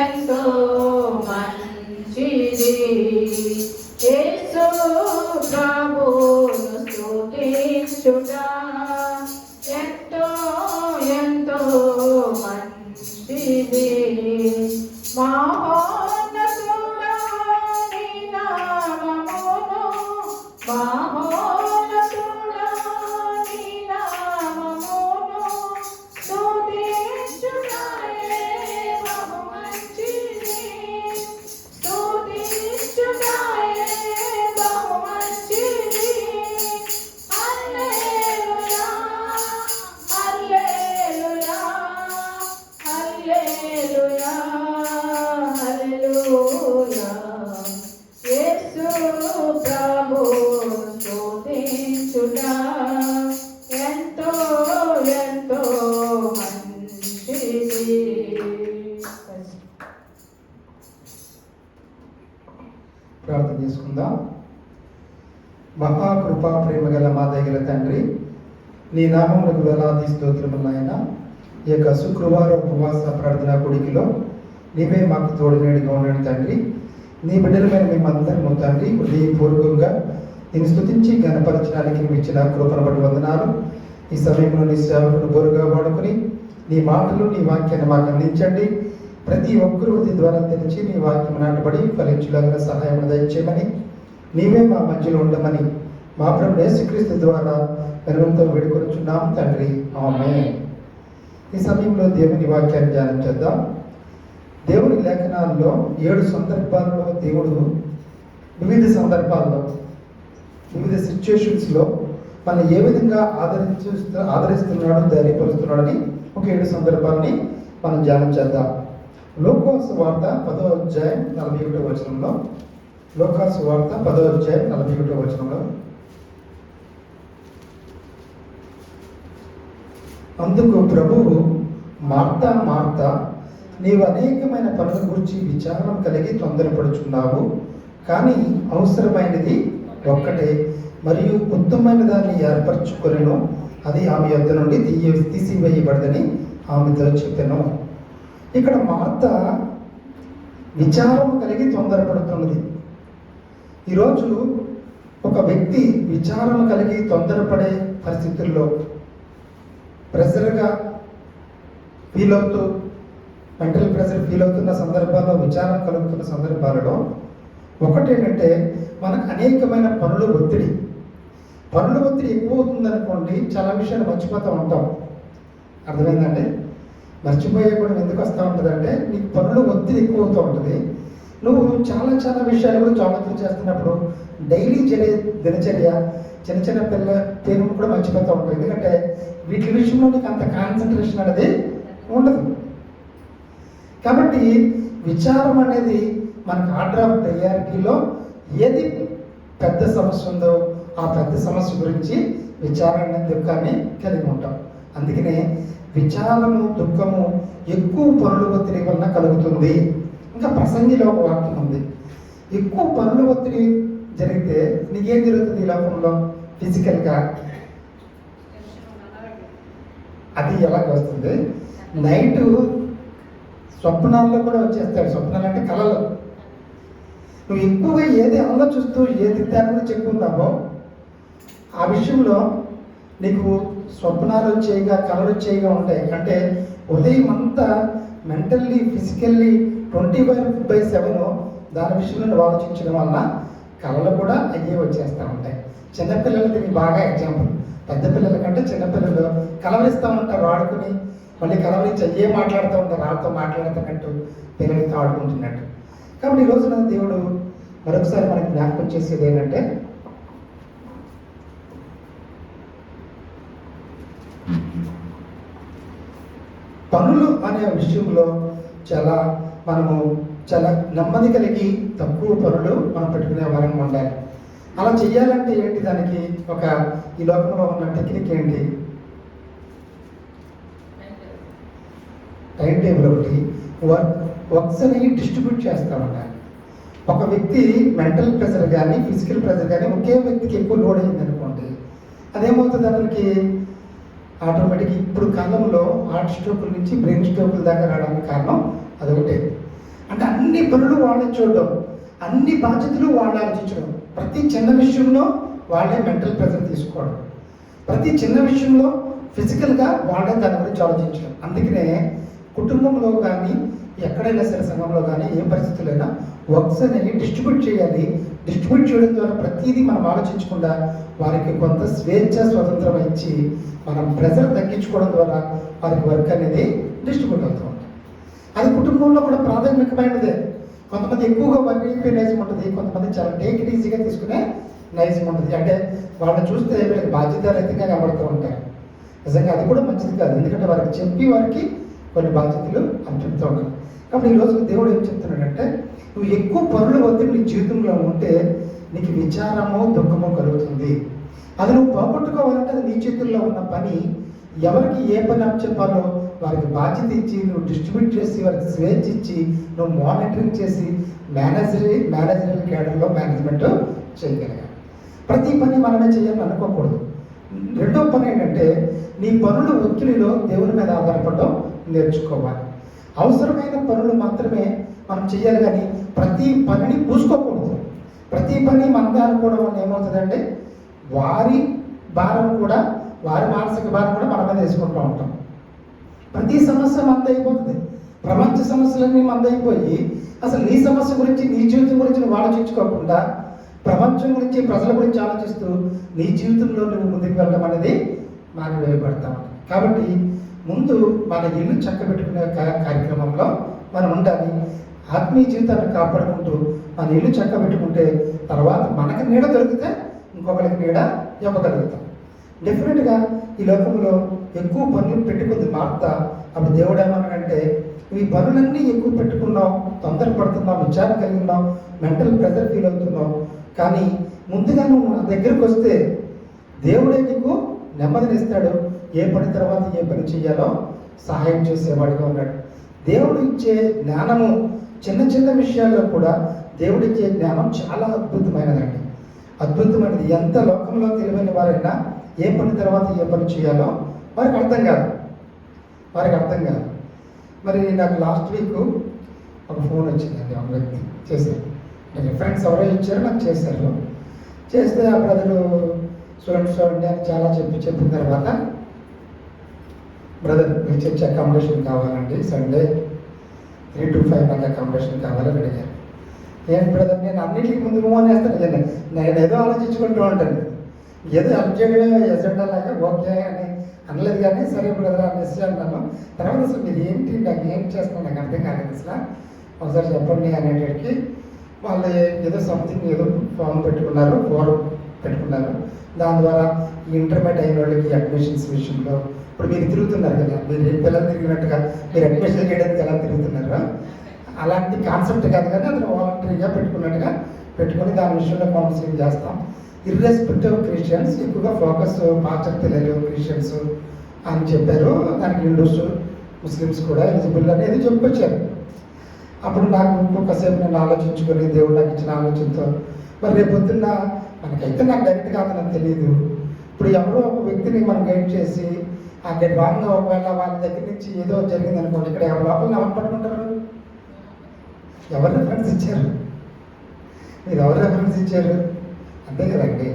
ఎంతో మంచిది. యేసు ప్రభువును స్తుతించుట ఎంతో ఎంతో మంచిది. మహోన్నతుడా నీ నామమును, మహోన్నతుడా నీ నామమును స్తుతించుటయే బహు మంచిది. స్తుతించుటయే బహు మంచిది. హల్లెలూయా హల్లెలూయా హల్లెలూయా హల్లెలూయా. యేసు ప్రభువును స్తుతించుట ఎంతో ఎంతో మంచిది. ప్రార్థన చేసుకుందాం. మహాకృపా ప్రేమ గల మా దగ్గర తండ్రి, నీ నామములకు వేలాది స్తోత్రములు నాయన. ఈ యొక్క శుక్రవారం ఉపవాస ప్రార్థన కొడికిలో నీవే మాకు తోడునేడుగా ఉండండి తండ్రి. నీ బిడ్డలమైన మేమందరము తండ్రి హృదయపూర్వకంగా నేను స్తుతించి ఘనపరచడానికి నువ్వు ఇచ్చిన కృపను బట్టి వందనాలు. ఈ సమయంలో నీ సేవకుడు బోరుగా వాడుకుని నీ మాటలు నీ వాక్యాన్ని మాకు అందించండి. ప్రతి ఒక్కరూ హృదయ ద్వారా తెరిచి నీ వాక్యం నాటబడి ఫలించలాగిన సహాయం దయచేయమని, నీవే మా మధ్యలో ఉండమని మా ప్రభువు యేసుక్రీస్తు ద్వారా వినయంతో వేడుకొనుచున్నాం తండ్రి. ఆమేన్. ఈ సమయంలో దేవుని వాక్యాన్ని ధ్యానం చేద్దాం. దేవుని లేఖనాల్లో 7 సందర్భాల్లో దేవుడు వివిధ సందర్భాల్లో వివిధ సిచ్యుయేషన్స్లో మనం ఏ విధంగా ఆదరిస్తున్నాడు, ధైర్యపరుస్తున్నాడని ఒక 7 సందర్భాలని మనం ధ్యానం చేద్దాం. లోకాసు వార్త 10వ అధ్యాయం 41వ వచనంలో, లోకాసు వార్త 10వ అధ్యాయం 41వ వచనంలో, అందుకు ప్రభువు, మార్తా మార్తా, నీవు అనేకమైన పనుల గురించి విచారం కలిగి తొందరపడుచున్నావు, కానీ అవసరమైనది ఒక్కటే, మరియు ఉత్తమమైన దాన్ని ఏర్పరచుకొనెను, అది ఆమె యొద్ద నుండి తీసివేయబడదని ఆమెతో చెప్పాను. ఇక్కడ మార్త విచారం కలిగి తొందరపడుతున్నది. ఈరోజు ఒక వ్యక్తి విచారం కలిగి తొందరపడే పరిస్థితుల్లో ప్రెషర్గా ఫీల్ అవుతూ, మెంటల్ ప్రెషర్ ఫీల్ అవుతున్న సందర్భాల్లో, విచారం కలుగుతున్న సందర్భాలలో ఒకటేంటంటే మనకు అనేకమైన పనుల ఒత్తిడి ఎక్కువ అవుతుందనుకోండి, చాలా విషయాలు మర్చిపోతూ ఉంటాం. అర్థమైందండి? మర్చిపోయే కూడా ఎందుకు వస్తూ ఉంటుందంటే నీకు పనుల ఒత్తిడి ఎక్కువ అవుతూ ఉంటుంది. నువ్వు చాలా చాలా విషయాలు కూడా ఆలోచన చేస్తున్నప్పుడు డైలీ దినచర్య చిన్న చిన్న పేరు కూడా మర్చిపోతూ ఉంటాం. ఎందుకంటే వీటి విషయంలో నీకు అంత కాన్సన్ట్రేషన్ అనేది ఉండదు. కాబట్టి విచారం అనేది మనకు ఆర్డర్ ఆఫ్ ప్రయారిటీలో ఏది పెద్ద సమస్య ఉందో ఆ పెద్ద సమస్య గురించి విచారాన్ని, దుఃఖాన్ని కలిగి ఉంటాం. అందుకనే విచారము, దుఃఖము ఎక్కువ పనుల ఒత్తిడి వలన కలుగుతుంది. ఇంకా ప్రసంగిలో ఒక వాక్యం ఉంది, ఎక్కువ పనుల ఒత్తిడి జరిగితే నీకేం జరుగుతుంది ఈ లోకంలో ఫిజికల్గా? అది ఎలాగ వస్తుంది? నైటు స్వప్నాల్లో కూడా వచ్చేస్తాడు. స్వప్నాలు అంటే కళలు. నువ్వు ఎక్కువగా ఏది ఆలోచిస్తూ ఏది దాని గురించి చెప్పుకున్నావో ఆ విషయంలో నీకు స్వప్నాలు వచ్చేయగా, కళలు వచ్చేయగా ఉంటాయి. అంటే ఉదయం అంతా మెంటల్లీ, ఫిజికల్లీ 24/7 దాని విషయంలో నువ్వు ఆలోచించడం వలన కళలు కూడా అయ్యే వచ్చేస్తూ ఉంటాయి. చిన్నపిల్లలకి దీనికి బాగా ఎగ్జాంపుల్. పెద్ద పిల్లల కంటే చిన్నపిల్లలు కలవరిస్తూ ఉంటారు, ఆడుకుని మళ్ళీ కలవరించి అయ్యే మాట్లాడుతూ ఉంటారు, వాళ్ళతో మాట్లాడుతున్నట్టు, పిల్లలతో ఆడుకుంటున్నట్టు. కాబట్టి ఈ రోజున దేవుడు మరొకసారి మనకి జ్ఞాపకం చేసేది ఏంటంటే, పనులు అనే విషయంలో మనము చాలా నెమ్మది కలిగి తక్కువ పనులు మనం పెట్టుకునే వారంగా ఉండాలి. అలా చెయ్యాలంటే ఏంటి? దానికి ఒక ఈ లోకంలో ఉన్న టెక్నిక్ ఏంటి? టైం టేబుల్ ఒకటి, వర్క్స్ అనేవి డిస్ట్రిబ్యూట్ చేస్తామట. ఒక వ్యక్తి మెంటల్ ప్రెషర్ కానీ ఫిజికల్ ప్రెషర్ కానీ ఒకే వ్యక్తికి ఎక్కువ లోడ్ అయింది అనుకోండి, అదేమవుతుంది? అతనికి ఆటోమేటిక్ ఇప్పుడు కాలంలో హార్ట్ స్ట్రోకుల నుంచి బ్రెయిన్ స్ట్రోకుల దాకా రావడానికి కారణం అదొకటే. పనులు వాళ్ళని చూడడం, అన్ని బాధ్యతలు వాళ్ళు ఆలోచించడం, ప్రతి చిన్న విషయంలో వాళ్ళే మెంటల్ ప్రెజర్ తీసుకోవడం, ప్రతి చిన్న విషయంలో ఫిజికల్గా వాళ్ళే దాని గురించి ఆలోచించడం. అందుకనే కుటుంబంలో కానీ ఎక్కడైనా సరే సంఘంలో కానీ ఏ పరిస్థితులైనా వర్క్స్ అనేవి డిస్ట్రిబ్యూట్ చేయాలి. డిస్ట్రిబ్యూట్ చేయడం ద్వారా ప్రతిదీ మనం ఆలోచించకుండా వారికి కొంత స్వేచ్ఛ స్వతంత్రం ఇచ్చి మనం ప్రెజర్ తగ్గించుకోవడం ద్వారా వారికి వర్క్ అనేది డిస్ట్రిబ్యూట్ అవుతూ ఉంటుంది. అది కుటుంబంలో కూడా ప్రాథమికమైనదే. కొంతమంది ఎక్కువగా వర్క్ అయిపోయే నైజం ఉంటుంది, కొంతమంది చాలా టేక్ ఇట్ ఈజీగా తీసుకునే నైజం ఉంటుంది. అంటే వాళ్ళని చూస్తే వీళ్ళకి బాధ్యతారహితంగా కనబడుతూ ఉంటారు. నిజంగా అది కూడా మంచిది కాదు, ఎందుకంటే వారికి చెప్పి వారికి కొన్ని బాధ్యతలు అని చెప్తూ ఉంటారు. కాబట్టి ఈరోజు దేవుడు ఏం చెప్తున్నాడంటే, నువ్వు ఎక్కువ పనులు ఒత్తిడి నీ జీవితంలో ఉంటే నీకు విచారము దుఃఖము కలుగుతుంది. అది నువ్వు పోగొట్టుకోవాలంటే అది నీ చేతుల్లో ఉన్న పని. ఎవరికి ఏ పని అప్పచెప్పాలో వారికి బాధ్యత ఇచ్చి నువ్వు డిస్ట్రిబ్యూట్ చేసి వారికి స్వేచ్ఛ ఇచ్చి నువ్వు మానిటరింగ్ చేసి మేనేజరల్ క్యాడర్లో మేనేజ్మెంట్ చేయగలగాలి. ప్రతి పని మనమే చేయాలని అనుకోకూడదు. రెండో పని ఏంటంటే, నీ పనులు ఒత్తిడిలో దేవుని మీద ఆధారపడడం నేర్చుకోవాలి. అవసరమైన పనులు మాత్రమే మనం చేయాలి, కానీ ప్రతి పనిని పూసుకోకూడదు. ప్రతి పని మనదే అనుకోవడం వల్ల ఏమవుతుందంటే వారి భారం కూడా, వారి మానసిక భారం కూడా మన మీద వేసుకుంటూ ఉంటాం. ప్రతి సమస్య మందైపోతుంది. ప్రపంచ సమస్యలన్నీ మందైపోయి అసలు నీ సమస్య గురించి, నీ జీవితం గురించి నువ్వు ఆలోచించుకోకుండా ప్రపంచం గురించి, ప్రజల గురించి ఆలోచిస్తూ నీ జీవితంలో నువ్వు ముందుకు వెళ్ళడం అనేది మానివేయబడతాం. కాబట్టి ముందు మన ఇల్లు చక్కబెట్టుకునే కార్యక్రమంలో మనం ఉండాలి. ఆత్మీయ జీవితాన్ని కాపాడుకుంటూ మన ఇల్లు చక్కబెట్టుకుంటే తర్వాత మనకి నీడ దొరికితే ఇంకొకరికి నీడ ఇవ్వగలుగుతాం. డెఫినెట్గా ఈ లోకంలో ఎక్కువ పనులు పెట్టుకుంది మార్త. అప్పుడు దేవుడు ఏమన్నాడంటే, ఈ పనులన్నీ ఎక్కువ పెట్టుకున్నావు, తొందరపడుతున్నావు, విచారణ కలిగి ఉన్నావు, మెంటల్ ప్రెజర్ ఫీల్ అవుతున్నావు, కానీ ముందుగా నువ్వు నా దగ్గరకు వస్తే దేవుడే నీకు నెమ్మదినిస్తాడు. ఏ పని తర్వాత ఏ పని చేయాలో సహాయం చేసేవాడిగా ఉన్నాడు. దేవుడు ఇచ్చే జ్ఞానము చిన్న చిన్న విషయాల్లో కూడా దేవుడిచ్చే జ్ఞానం చాలా అద్భుతమైనదండి. అద్భుతమైనది. ఎంత లోకంలో తెలివైన వారైనా ఏ పని తర్వాత ఏ పని చేయాలో వారికి అర్థం కాదు. మరి నాకు లాస్ట్ వీక్ ఒక ఫోన్ వచ్చిందండి. ఒక వ్యక్తి చేశారు, ఫ్రెండ్స్ ఎవరో ఇచ్చారో నాకు చేశారు. చేస్తే ఆ బ్రదరు చూడండి అని చాలా చెప్పిన తర్వాత, బ్రదర్ మీ చర్చ్ అకామిడేషన్ కావాలండి, సండే 3 to 5 నాకు అకామిడేషన్ కావాలని అడిగారు. ఏంటి బ్రదర్, నేను అన్నింటికి ముందు మూవ్ అనేస్తాను. నేను ఏదో ఆలోచించుకుంటూ ఉంటాను, ఏదో అబ్జెక్ట్ ఎజెండా లాగా ఓకే అని అనలేదు. కానీ సరే బ్రదర్ అనేసి అన్నాను. తర్వాత అసలు మీరు ఏంటి, నాకు ఏం చేస్తున్నాను నాకు అర్థం కాలేదు. అసలు ఒకసారి చెప్పండి అనేటికి వాళ్ళు ఏదో సంథింగ్ ఏదో ఫామ్ పెట్టుకున్నారు, ఫోరం పెట్టుకున్నారు. దాని ద్వారా ఈ ఇంటర్మీడియట్ అయిన వాళ్ళకి అడ్మిషన్స్ విషయంలో ఇప్పుడు మీరు తిరుగుతున్నారు కదా, మీరు పిల్లలు తిరిగినట్టుగా మీరు అడ్మిషన్ చేయడానికి ఎలా తిరుగుతున్నారు, అలాంటి కాన్సెప్ట్ కాదు, కానీ అతను వాలంటరీగా పెట్టుకున్నట్టుగా పెట్టుకొని దాని విషయంలో కౌన్సిలింగ్ చేస్తాం. ఇర్రెస్పెక్టివ్ క్రిస్టియన్స్, ఎక్కువగా ఫోకస్ పాస్టర్ పిల్లలు క్రిస్టియన్స్ అని చెప్పారు. దానికి హిందూస్ ముస్లిమ్స్ కూడా ఎలిజిబుల్ అనేది చెప్పుకొచ్చారు. అప్పుడు నాకు ఇంకొకసేపు నేను ఆలోచించుకొని దేవుడు నాకు ఇచ్చిన ఆలోచనతో, మరి రేపు పొద్దున్న మనకైతే నాకు డైరెక్ట్ కాదని తెలియదు. ఇప్పుడు ఎవరో ఒక వ్యక్తిని మనం గైడ్ చేసి ఆ రాంగ్గా ఒకవేళ వాళ్ళ దగ్గర నుంచి ఏదో జరిగింది అనుకోండి, ఇక్కడ ఎవరి లోపల ఎవరు పట్టుకుంటారు? ఎవరు రెఫరెన్స్ ఇచ్చారు? మీరు ఎవరు రెఫరెన్స్ ఇచ్చారు? అంతే కదండి.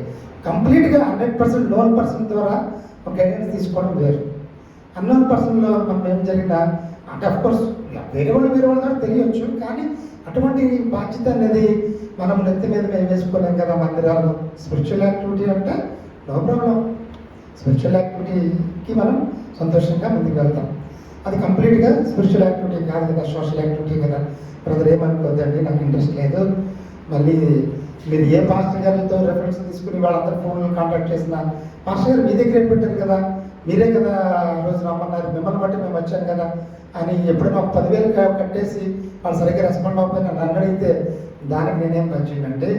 కంప్లీట్గా 100% నోన్ పర్సన్ ద్వారా ఒక గైడెన్స్ తీసుకోవడం వేరు. అన్నోన్ పర్సన్లో మనం ఏం జరిగినా అంటే అఫ్కోర్స్ వేరే వాళ్ళ ద్వారా తెలియచ్చు, కానీ అటువంటి బాధ్యత అనేది మనం నెత్తి మీద మేము వేసుకోలేం కదా మందిరాల్లో. స్పిరిచువల్ యాక్టివిటీ అంటే నో ప్రాబ్లం, స్పిరిచువల్ యాక్టివిటీకి మనం సంతోషంగా ముందుకు వెళ్తాం. అది కంప్లీట్గా స్పిరిచువల్ యాక్టివిటీ కాదు కదా, సోషల్ యాక్టివిటీ కదా. బ్రదర్ ఏమనుకోద్దండి, నాకు ఇంట్రెస్ట్ లేదు. మళ్ళీ మీరు ఏ పాస్టర్ గారితో రెఫరెన్స్ తీసుకుని వాళ్ళందరూ ఫోన్లు కాంటాక్ట్ చేసిన, పాస్టర్ గారు మీ దగ్గర పెట్టారు కదా, మీరే కదా రోజు రమ్మన్నారు, మిమ్మల్ని బట్టి మేము వచ్చాం కదా అని ఎప్పుడైనా ఒక 10,000 కట్టేసి వాళ్ళు సరిగ్గా రెస్పాండ్ అవ్వకపోయినా నన్ను అడిగితే దానికి నేనేం పంచిందంటే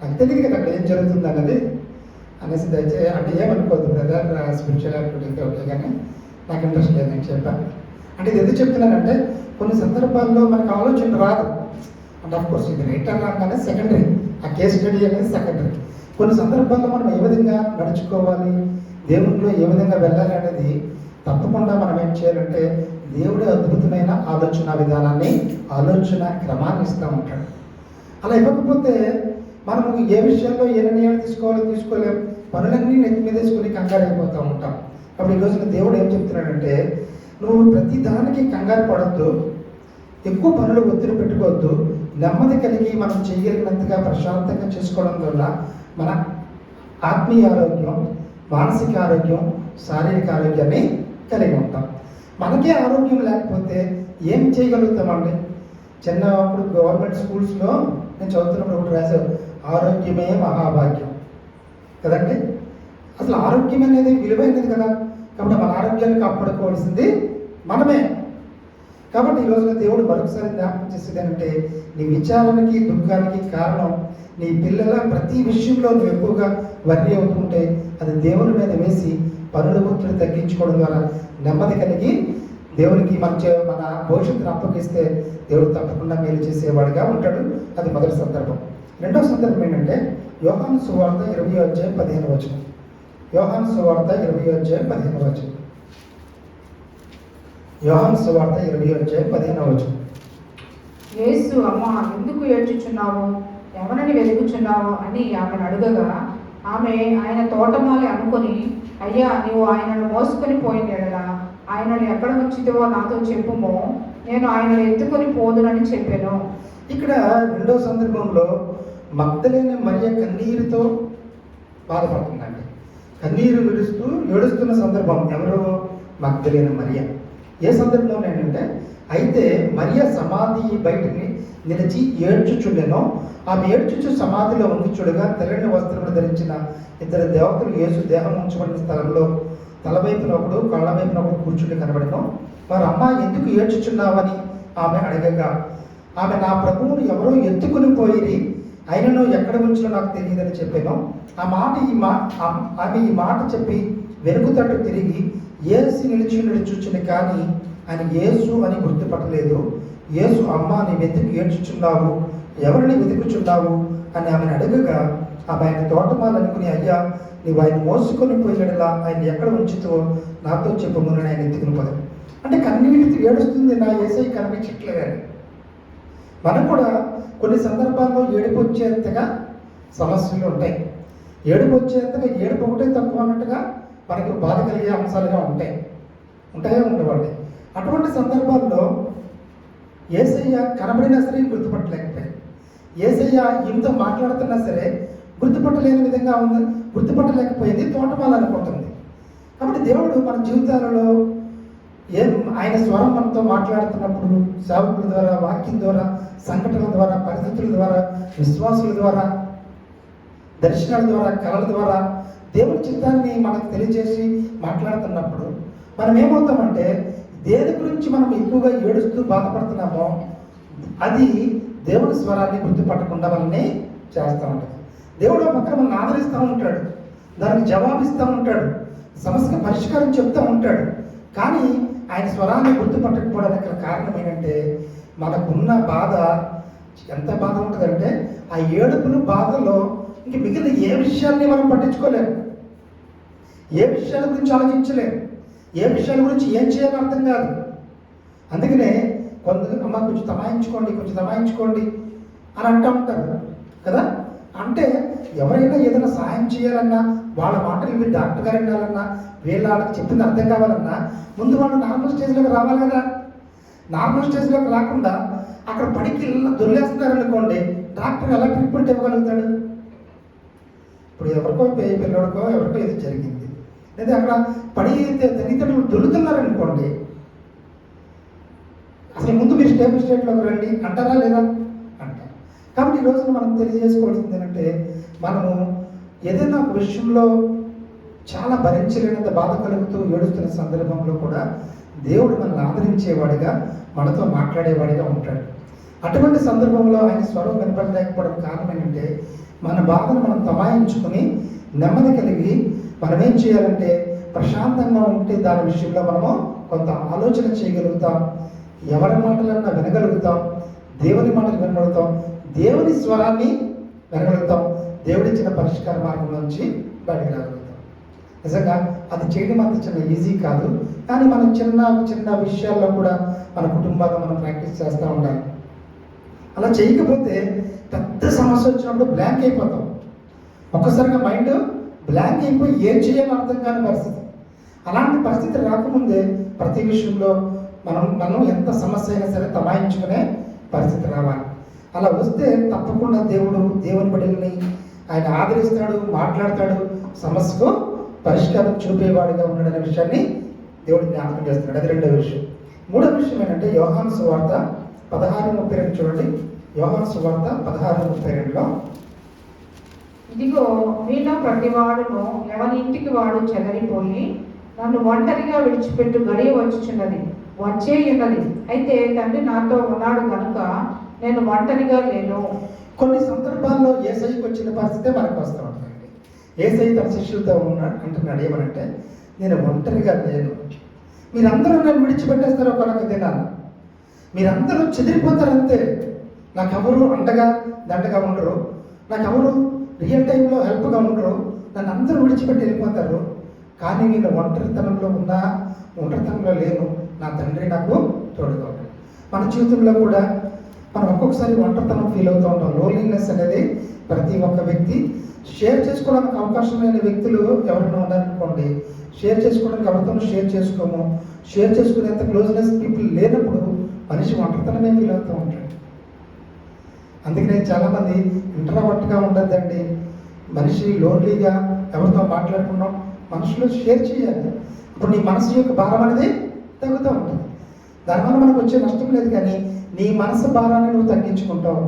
నాకు తెలియదు కదా అక్కడ ఏం జరుగుతుంది అన్నది అనేసి దయచేసి అంటే ఏమనుకోవద్దు బ్రదర్, స్పిరిచువల్ యాక్టివిటీకి ఓకే కానీ నాకు ఇంట్రెస్ట్ లేదని చెప్పాను. అంటే ఇది ఎందుకు చెప్తున్నానంటే కొన్ని సందర్భాల్లో మనకు ఆలోచన రాదు. అంటే అఫ్కోర్స్ ఇది రైట్ అన్నాగానే సెకండరీ, ఆ కేస్ స్టడీ అనేది సెకండరీ. కొన్ని సందర్భాల్లో మనం ఏ విధంగా నడుచుకోవాలి, దేవునిలో ఏ విధంగా వెళ్ళాలి అనేది తప్పకుండా మనం ఏం చేయాలంటే దేవుడు అద్భుతమైన ఆలోచన విధానాన్ని, ఆలోచన క్రమాన్ని ఇస్తూ ఉంటాడు. అలా ఇవ్వకపోతే మనము ఏ విషయంలో ఏ నిర్ణయాలు తీసుకోలేము. పనులన్నీ నెత్తి మీద వేసుకుని కంగారు అయిపోతూ ఉంటాం. కాబట్టి ఈ రోజున దేవుడు ఏం చెప్తున్నాడంటే, నువ్వు ప్రతి దానికి కంగారు పడద్దు, ఎక్కువ పనులు ఒత్తిడి పెట్టుకోవద్దు, నెమ్మది కలిగి మనం చేయగలిగినంతగా ప్రశాంతంగా చేసుకోవడం వల్ల మన ఆత్మీయ ఆరోగ్యం, మానసిక ఆరోగ్యం, శారీరక ఆరోగ్యాన్ని కలిగి ఉంటాం. మనకే ఆరోగ్యం లేకపోతే ఏం చేయగలుగుతామండి? చిన్నప్పుడు గవర్నమెంట్ స్కూల్స్లో నేను చదువుతున్నప్పుడు ఒకటి రాశారు, ఆరోగ్యమే మహాభాగ్యం కదండి. అసలు ఆరోగ్యం అనేది విలువైనది కదా. కాబట్టి మన ఆరోగ్యాన్ని కాపాడుకోవాల్సింది మనమే. కాబట్టి ఈ రోజున దేవుడు మరొకసారి జ్ఞాపకం చేసేది ఏంటంటే, నీ విచారానికి, దుఃఖానికి కారణం నీ పిల్లల ప్రతి విషయంలో నువ్వు ఎక్కువగా వర్రీ అవుతుంటే అది దేవుని మీద వేసి పనుల ఒత్తిడి తగ్గించుకోవడం ద్వారా నెమ్మది కలిగి దేవునికి మన భవిష్యత్తును అప్పగిస్తే దేవుడు తప్పకుండా మేలు చేసేవాడిగా ఉంటాడు. అది మొదటి సందర్భం. రెండవ సందర్భం ఏంటంటే, యోహాను సువార్త 20:15. యోహాను సువార్త 20:15. యోహాను సువార్త 20:15. యేసు, అమ్మా ఎందుకు ఏడ్చుచున్నావు, ఎవరిని వెతుకుచున్నావు అని ఆమెను అడగగా, ఆమె ఆయన తోటమాలి అనుకొని, అయ్యా నీవు ఆయనను మోసుకొని పోయిన ఎడల ఆయనను ఎక్కడ ఉంచితివో నాతో చెప్పుమో, నేను ఆయనను ఎత్తుకొని పోదునని చెప్పాను. ఇక్కడ రెండో సందర్భంలో మగ్దలేని మరియ కన్నీరుతో బాధపడుతుందండి. కన్నీరు విడుస్తూ ఏడుస్తున్న సందర్భం ఎవరు? మగ్దలేని మరియ. ఏ సందర్భంలో ఏంటంటే, అయితే మరియ సమాధి బయటిని నిలిచి ఏడ్చుచుండెనో, ఆమె ఏడ్చుచు సమాధిలో ఉంది చూడగా తెల్లని వస్త్రములు ధరించిన ఇద్దరు దేవతలు యేసు దేహం ఉంచబడిన స్థలంలో తలవైపున ఒకడు, కాళ్ళ వైపున ఒకడు కూర్చుండి కనబడను. వారు, అమ్మ ఎందుకు ఏడ్చుచున్నావని ఆమె అడగగా, ఆమె నా ప్రభువును ఎవరో ఎత్తుకుని పోయిరి, ఆయనను ఎక్కడ ఉంచినో నాకు తెలియదని చెప్పాను. ఆమె ఈ మాట చెప్పి వెనుక తట్టు తిరిగి యేసు నిలిచి చూచుని కానీ ఆయన యేసు అని గుర్తుపట్టలేదు. యేసు, అమ్మ నీవు ఎందుకు ఏడ్చుచున్నావు, ఎవరిని వెతుకుచున్నావు అని ఆమెను అడగగా, ఆమె ఆయన తోటమాలు అనుకుని, అయ్యా నీవు ఆయన మోసుకొని పోయేలా ఆయన ఎక్కడ ఉంచుతో నాతో చెప్పమని ఆయన ఎత్తుకుని పోదాం. అంటే కన్నీటితో ఏడుస్తుంది, నా యేసయ్య కనిపించట్లేదని. మనం కూడా కొన్ని సందర్భాల్లో ఏడుపు వచ్చేంతగా సమస్యలు ఉంటాయి. ఏడుపు వచ్చేంతగా ఏడుపు ఒకటే తక్కువ అన్నట్టుగా మనకు బాధ కలిగే అంశాలుగా ఉంటాయే ఉండేవాళ్ళు. అటువంటి సందర్భాల్లో యేసయ్య కనబడినా సరే గుర్తుపట్టలేకపోయాయి. యేసయ్య ఈమెతో మాట్లాడుతున్నా సరే గుర్తుపట్టలేని విధంగా ఉంది, గుర్తుపట్టలేకపోయింది, తోటమాల అనుకుంటుంది. కాబట్టి దేవుడు మన జీవితాలలో ఆయన స్వరం మనతో మాట్లాడుతున్నప్పుడు సేవకుల ద్వారా, వాక్యం ద్వారా, సంఘటనల ద్వారా, పరిస్థితుల ద్వారా, విశ్వాసుల ద్వారా, దర్శనాల ద్వారా, కళల ద్వారా దేవుని చిత్తాన్ని మనకు తెలియజేసి మాట్లాడుతున్నప్పుడు మనం ఏమవుతామంటే, దేని గురించి మనం ఎక్కువగా ఏడుస్తూ బాధపడుతున్నామో అది దేవుని స్వరాన్ని గుర్తుపట్టకుండా మనల్ని చేస్తూ ఉంటుంది. దేవుడు ఆ పక్కన మనల్ని ఆదరిస్తూ ఉంటాడు, దానికి జవాబిస్తూ ఉంటాడు, సమస్య పరిష్కారం చెప్తూ ఉంటాడు. కానీ ఆయన స్వరాన్ని గుర్తుపట్టకపోవడానికి కారణం ఏంటంటే, మనకున్న బాధ ఎంత బాధ ఉంటుందంటే, ఆ ఏడుపులు బాధలో ఇంక మిగిలిన ఏ విషయాల్ని మనం పట్టించుకోలేము, ఏ విషయాల గురించి ఆలోచించలేము, ఏ విషయాల గురించి ఏం చేయాలో అర్థం కాదు. అందుకనే అమ్మ కొంచెం తమాయించుకోండి అని అంటూ ఉంటారు కదా. అంటే ఎవరైనా ఏదైనా సహాయం చేయాలన్నా, వాళ్ళ మాటలు వీళ్ళు డాక్టర్ గారు వినాలన్నా, వాళ్ళకి చెప్పింది అర్థం కావాలన్నా ముందు వాళ్ళు నార్మల్ స్టేజ్లోకి రావాలి కదా. నార్మల్ స్టేజ్లోకి రాకుండా అక్కడ పడికి దొరికేస్తున్నారనుకోండి, డాక్టర్ ఎలా ట్రీట్మెంట్ ఇవ్వగలుగుతాడు? ఇప్పుడు ఎవరికో పిల్లడికో ఎవరికో ఏదో జరిగింది, లేదా అక్కడ పడి తల్లిదండ్రులు దొరుకుతున్నారనుకోండి, అసలు ముందు మీరు స్టేబుల్ స్టేట్లోకి రండి అంటారా లేదా? అంటారు. కాబట్టి ఈ రోజున మనం తెలియజేసుకోవాల్సింది ఏంటంటే, మనము ఏదైనా ఒక విషయంలో చాలా భరించలేనంత బాధ కలుగుతూ ఏడుస్తున్న సందర్భంలో కూడా దేవుడు మనల్ని ఆదరించేవాడిగా, మనతో మాట్లాడేవాడిగా ఉంటాడు. అటువంటి సందర్భంలో ఆయన స్వరం వినపడలేకపోవడం కారణం ఏంటంటే, మన బాధను మనం తమాయించుకొని నెమ్మది కలిగి మనం ఏం చేయాలంటే, ప్రశాంతంగా ఉంటే దాని విషయంలో మనము కొంత ఆలోచన చేయగలుగుతాం, ఎవరి మాటలన్నా వినగలుగుతాం, దేవుని మాటలు వినగలుగుతాం, దేవుని స్వరాన్ని వినగలుగుతాం, దేవుడిచ్చిన పరిష్కార మార్గం నుంచి బయటకు రాగలుగుతాం. నిజంగా అది చేయడం అంత చిన్న ఈజీ కాదు. కానీ మనం చిన్న చిన్న విషయాల్లో కూడా మన కుటుంబాల్లో మనం ప్రాక్టీస్ చేస్తూ ఉండాలి. అలా చేయకపోతే పెద్ద సమస్య వచ్చినప్పుడు బ్లాంక్ అయిపోతాం. ఒక్కసారిగా మైండ్ బ్లాంక్ అయిపోయి ఏం చేయాలో అర్థం కాని పరిస్థితి. అలాంటి పరిస్థితి రాకముందే ప్రతి విషయంలో మనం ఎంత సమస్య అయినా సరే తమాయించుకునే పరిస్థితి రావాలి. అలా వస్తే తప్పకుండా దేవుని బిడ్డల్ని ఆయన ఆదరిస్తాడు, మాట్లాడతాడు, సమస్యకు పరిష్కారం చూపేవాడిగా ఉన్నాడనే విషయాన్ని దేవుడు జ్ఞాపకం చేస్తున్నాడు. అది రెండో విషయం. మూడో విషయం ఏంటంటే యోహాను సువార్త 16:32 చూడండి. యోహాను సువార్త 16:32లో, ఇదిగో మీలో ప్రతివాడును ఎవరి ఇంటికి వాడు చెదరిపోయి నన్ను ఒంటరిగా విడిచిపెట్టు గడియ వచ్చుచున్నది, వచ్చే ఉన్నది. అయితే తండ్రి నాతో ఉన్నాడు కనుక నేను ఒంటరిగా లేను. కొన్ని సందర్భాల్లో యేసయ్యకు వచ్చిన పరిస్థితే మనకు వస్తూ ఉంటుందండి. యేసయ్య తన శిష్యులతో అంటున్నాడు ఏమనంటే, నేను ఒంటరిగా లేను, మీరందరూ నన్ను విడిచిపెట్టేస్తారు ఒకనొక దినాన, మీరందరూ చెదిరిపోతారు అంతే, నాకెవరు అండగా దండగా ఉండరు, నాకెవరు రియల్ టైంలో హెల్ప్గా ఉండరు, నన్ను అందరూ విడిచిపెట్టి వెళ్ళిపోతారు. కానీ నేను ఒంటరితనంలో లేను, నా తండ్రి నాకు తోడుగా ఉంటాడు. మన జీవితంలో కూడా మనం ఒక్కొక్కసారి ఒంటరితనం ఫీల్ అవుతూ ఉంటాం. లోన్లీనెస్ అనేది ప్రతి ఒక్క వ్యక్తి షేర్ చేసుకోవడానికి అవకాశం లేని వ్యక్తులు ఎవరైనా ఉన్నారనుకోండి, షేర్ చేసుకోవడానికి ఎవరితోనూ షేర్ చేసుకోము. షేర్ చేసుకునేంత క్లోజ్నెస్ పీపుల్ లేనప్పుడు మనిషి ఒంటరితనమే ఫీల్ అవుతూ ఉంటాడు. అందుకనే చాలామంది ఇంట్రావర్ట్గా ఉండద్దండి. మనిషి లోన్లీగా ఎవరితో మాట్లాడుకున్నాం, మనుషులు షేర్ చేయాలి. అప్పుడు నీ మనసు యొక్క భారం అనేది తగ్గుతూ ఉంటుంది. దానివల్ల మనకు వచ్చే నష్టం లేదు, కానీ నీ మనసు భారాన్ని నువ్వు తగ్గించుకుంటావు.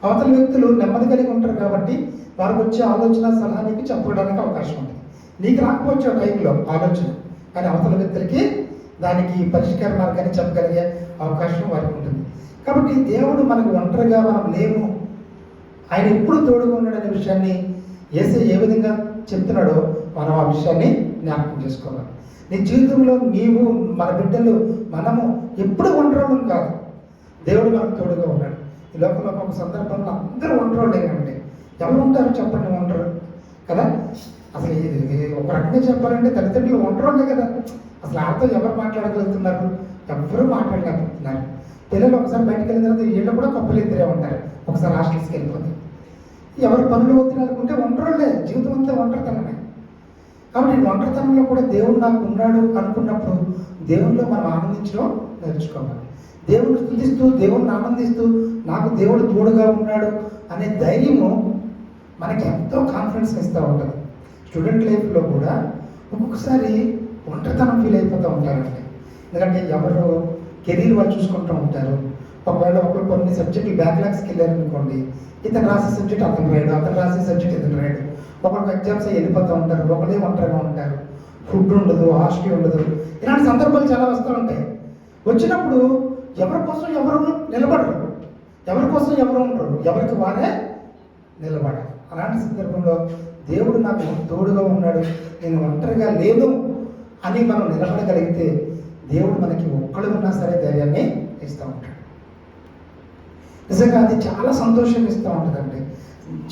అవతల వ్యక్తులు నెమ్మది కలిగి ఉంటారు కాబట్టి వారికి వచ్చే ఆలోచన సలహా నీకు చెప్పడానికి అవకాశం ఉంది. నీకు రాకపోవచ్చు ఆ టైంలో ఆలోచన, కానీ అవతల వ్యక్తులకి దానికి పరిష్కార మార్గాన్ని చెప్పగలిగే అవకాశం వారికి ఉంటుంది. కాబట్టి దేవుడు మనకు ఒంటరిగా మనం లేము, ఆయన ఎప్పుడు తోడుగా ఉన్నాడనే విషయాన్ని యేసయ్య ఏ విధంగా చెప్తున్నాడో మనం ఆ విషయాన్ని జ్ఞాపకం చేసుకోవాలి. నీ జీవితంలో నీవు, మన బిడ్డలు, మనము ఎప్పుడు ఒంటరివాళ్ళం కాదు. దేవుడు మనకు తోడుగా ఉన్నాడు. ఈ లోకంలో ఒక సందర్భంలో అందరూ ఒంటరివాళ్ళేనండి. ఎవరు ఉంటారు చెప్పండి ఒంటరు కదా. అసలు ఒక రకంగా చెప్పాలంటే తల్లిదండ్రులు ఒంటరివాళ్ళే కదా. అసలు ఆతో ఎవరు మాట్లాడగలుగుతున్నారు? ఎవరు మాట్లాడలేకపోతున్నారు. పిల్లలు ఒకసారి బయటకు వెళ్ళిన తర్వాత వీళ్ళు కూడా కప్పులు ఇద్దరే ఉంటారు. ఒకసారి హాస్టల్స్కి వెళ్ళిపోతే ఎవరు పనులు వద్దుకుంటే ఒంటరిలే, జీవితం అంతా ఒంటరితనమే. కాబట్టి ఒంటరితనంలో కూడా దేవుడు నాకు ఉన్నాడు అనుకున్నప్పుడు దేవునిలో మనం ఆనందించడం నేర్చుకోవాలి. దేవుని స్తుతిస్తూ, దేవుణ్ణి ఆనందిస్తూ, నాకు దేవుడు తోడుగా ఉన్నాడు అనే ధైర్యము మనకి ఎంతో కాన్ఫిడెన్స్ ఇస్తూ ఉంటుంది. స్టూడెంట్ లైఫ్లో కూడా ఒక్కొక్కసారి ఒంటరితనం ఫీల్ అయిపోతూ ఉంటారండి. ఎందుకంటే ఎవరు కెరీర్ వాళ్ళు చూసుకుంటూ ఉంటారు. ఒకవేళ ఒకరు కొన్ని సబ్జెక్టులు బ్యాక్లాగ్స్కి వెళ్ళారు అనుకోండి, ఇతను రాసే సబ్జెక్ట్ అతను రాయడు, అతను రాసే సబ్జెక్ట్ ఇతను రాయడు. ఒకరికి ఎగ్జామ్స్ వెళ్ళిపోతూ ఉంటారు, ఒకరే ఒంటరిగా ఉంటారు, ఫుడ్ ఉండదు, హాస్టల్ ఉండదు. ఇలాంటి సందర్భాలు చాలా వస్తూ ఉంటాయి. వచ్చినప్పుడు ఎవరి కోసం ఎవరు నిలబడరు, ఎవరి కోసం ఎవరు ఉండరు, ఎవరికి వారే నిలబడరు. అలాంటి సందర్భంలో దేవుడు నాకు తోడుగా ఉన్నాడు, నేను ఒంటరిగా లేదు అని మనం నిలబడగలిగితే దేవుడు మనకి ఒక్కడు ఉన్నా సరే ధైర్యాన్ని ఇస్తూ ఉంటాడు. నిజంగా అది చాలా సంతోషాన్ని ఇస్తూ ఉంటుందండి,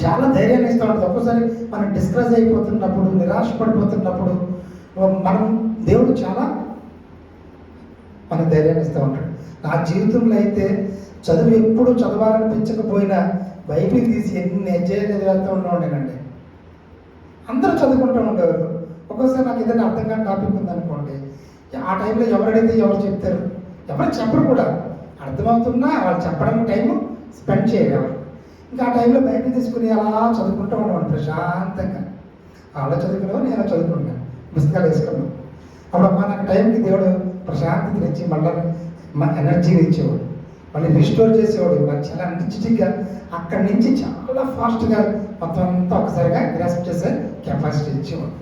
చాలా ధైర్యాన్ని ఇస్తూ ఉంటుంది. ఒక్కసారి మనం డిస్కరేజ్ అయిపోతున్నప్పుడు, నిరాశపడిపోతున్నప్పుడు మనం దేవుడు చాలా మన ధైర్యాన్ని ఇస్తూ ఉంటాడు. నా జీవితంలో అయితే చదువు ఎప్పుడు చదవాలనిపించకపోయినా బైబిల్ తీసి ఎన్ని ఎంజాయ్ వెళ్తూ ఉండేనండి. అందరూ చదువుకుంటూ ఉండేవారు. ఒక్కోసారి నాకు ఏదైనా అర్థం కాని టాపిక్ ఉందనుకోండి, ఆ టైంలో ఎవరైతే ఎవరు చెప్తారు, ఎవరు చెప్పరు కూడా, అర్థమవుతున్నా వాళ్ళు చెప్పడానికి టైము స్పెండ్ చేయలేవారు. ఇంకా ఆ టైంలో బైబిల్ తీసుకుని అలా చదువుకుంటూ ఉండేవాడు ప్రశాంతంగా. అలా చదువుకునేవారు, నేను చదువుకున్నాను, పుస్తకాలు వేసుకున్నాను. అప్పుడు నాకు టైంకి దేవుడు ప్రశాంతతని ఇచ్చి మళ్ళీ ఎనర్జీని ఇచ్చేవాడు, మళ్ళీ రిస్టోర్ చేసేవాడు. నాకు చాలా ఎనర్జెటిక్గా అక్కడి నుంచి చాలా ఫాస్ట్గా మొత్తం అంతా ఒకసారిగా గ్రాస్ప్ చేసే కెపాసిటీ ఇచ్చేవాడు.